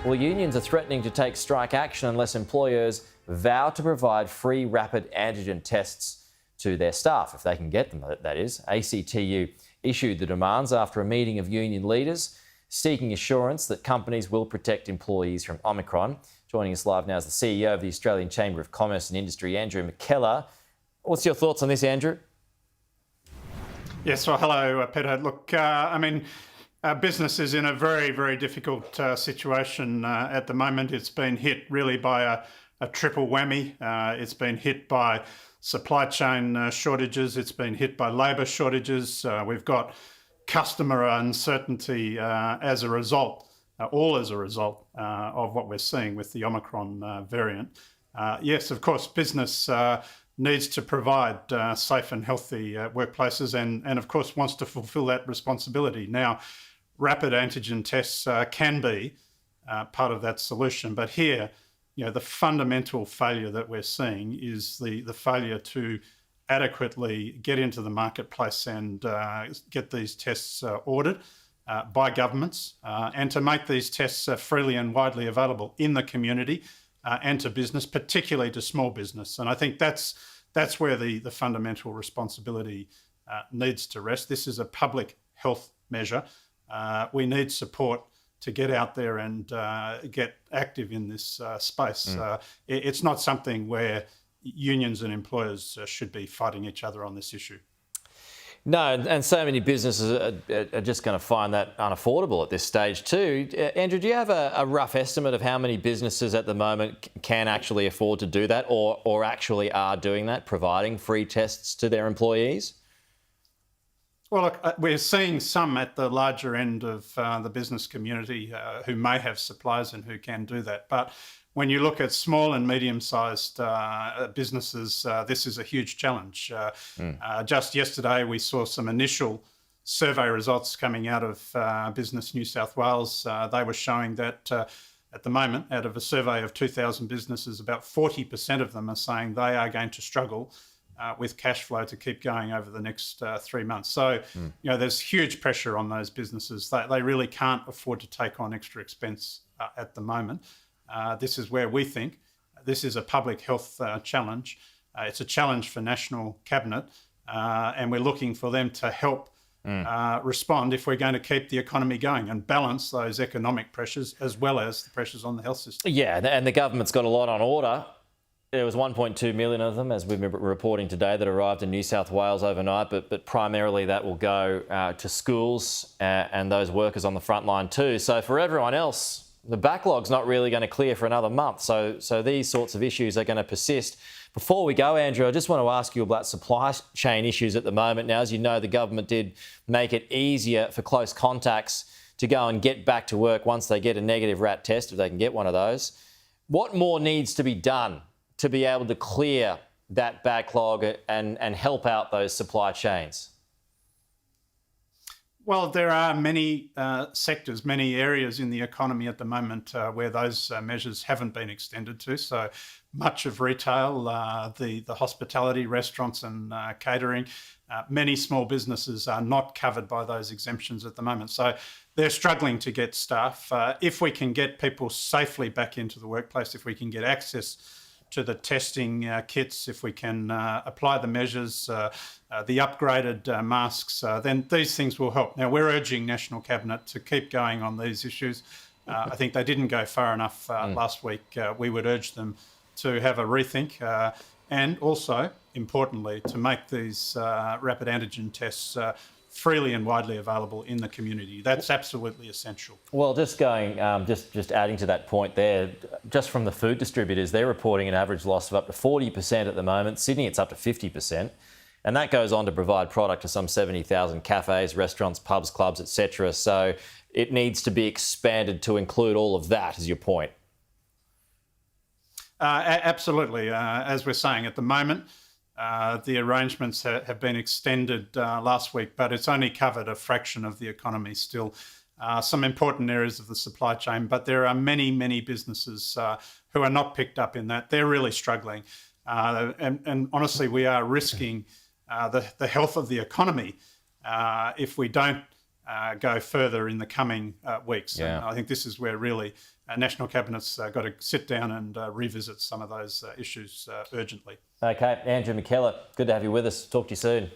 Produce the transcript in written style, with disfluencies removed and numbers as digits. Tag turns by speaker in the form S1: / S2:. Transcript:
S1: Well, unions are threatening to take strike action unless employers vow to provide free rapid antigen tests to their staff, if they can get them, that is. ACTU issued the demands after a meeting of union leaders seeking assurance that companies will protect employees from Omicron. Joining us live now is the CEO of the Australian Chamber of Commerce and Industry, Andrew McKellar. What's your thoughts on this, Andrew?
S2: Yes, well, hello, Peter. Look, business is in a very, very difficult situation at the moment. It's been hit really by a triple whammy. It's been hit by supply chain shortages. It's been hit by labour shortages. We've got customer uncertainty as a result, all as a result of what we're seeing with the Omicron variant. Yes, of course, business needs to provide safe and healthy workplaces and of course wants to fulfil that responsibility. Now, rapid antigen tests can be part of that solution, but here, the fundamental failure that we're seeing is the failure to adequately get into the marketplace and get these tests ordered by governments and to make these tests freely and widely available in the community and to business, particularly to small business. And I think that's where the fundamental responsibility needs to rest. This is a public health measure. We need support to get out there and get active in this space. It's not something where unions and employers should be fighting each other on this issue.
S1: No, and so many businesses are just going to find that unaffordable at this stage too. Andrew, do you have a rough estimate of how many businesses at the moment can actually afford to do that or actually are doing that, providing free tests to their employees?
S2: Well, look, we're seeing some at the larger end of the business community who may have suppliers and who can do that. But when you look at small and medium-sized businesses, this is a huge challenge. Just yesterday, we saw some initial survey results coming out of Business New South Wales. They were showing that at the moment, out of a survey of 2,000 businesses, about 40% of them are saying they are going to struggle with cash flow to keep going over the next 3 months. So, there's huge pressure on those businesses. They really can't afford to take on extra expense at the moment. This is where we think this is a public health challenge. It's a challenge for National Cabinet, and we're looking for them to help respond if we're going to keep the economy going and balance those economic pressures as well as the pressures on the health system. Yeah,
S1: and the government's got a lot on order. There was 1.2 million of them, as we've been reporting today, that arrived in New South Wales overnight, but primarily that will go to schools and those workers on the front line too. So for everyone else, the backlog's not really going to clear for another month. So these sorts of issues are going to persist. Before we go, Andrew, I just want to ask you about supply chain issues at the moment. Now, as you know, the government did make it easier for close contacts to go and get back to work once they get a negative RAT test, if they can get one of those. What more needs to be done to be able to clear that backlog and help out those supply chains?
S2: Well, there are many sectors, many areas in the economy at the moment where those measures haven't been extended to. So much of retail, the hospitality, restaurants and catering, many small businesses are not covered by those exemptions at the moment. So they're struggling to get staff. If we can get people safely back into the workplace, if we can get access to the testing kits, if we can apply the measures, the upgraded masks, then these things will help. Now, we're urging National Cabinet to keep going on these issues. I think they didn't go far enough last week. We would urge them to have a rethink and also, importantly, to make these rapid antigen tests freely and widely available in the community. That's absolutely essential.
S1: Well, just adding to that point there, just from the food distributors, they're reporting an average loss of up to 40% at the moment. Sydney, it's up to 50%. And that goes on to provide product to some 70,000 cafes, restaurants, pubs, clubs, etc. So it needs to be expanded to include all of that, is your point?
S2: Absolutely. As we're saying at the moment, the arrangements have been extended last week, but it's only covered a fraction of the economy still. Some important areas of the supply chain, but there are many, many businesses who are not picked up in that. They're really struggling. And honestly, we are risking the health of the economy if we don't go further in the coming weeks.
S1: Yeah.
S2: And I think this is where really National Cabinet's got to sit down and revisit some of those issues urgently.
S1: Okay, Andrew McKellar, good to have you with us. Talk to you soon.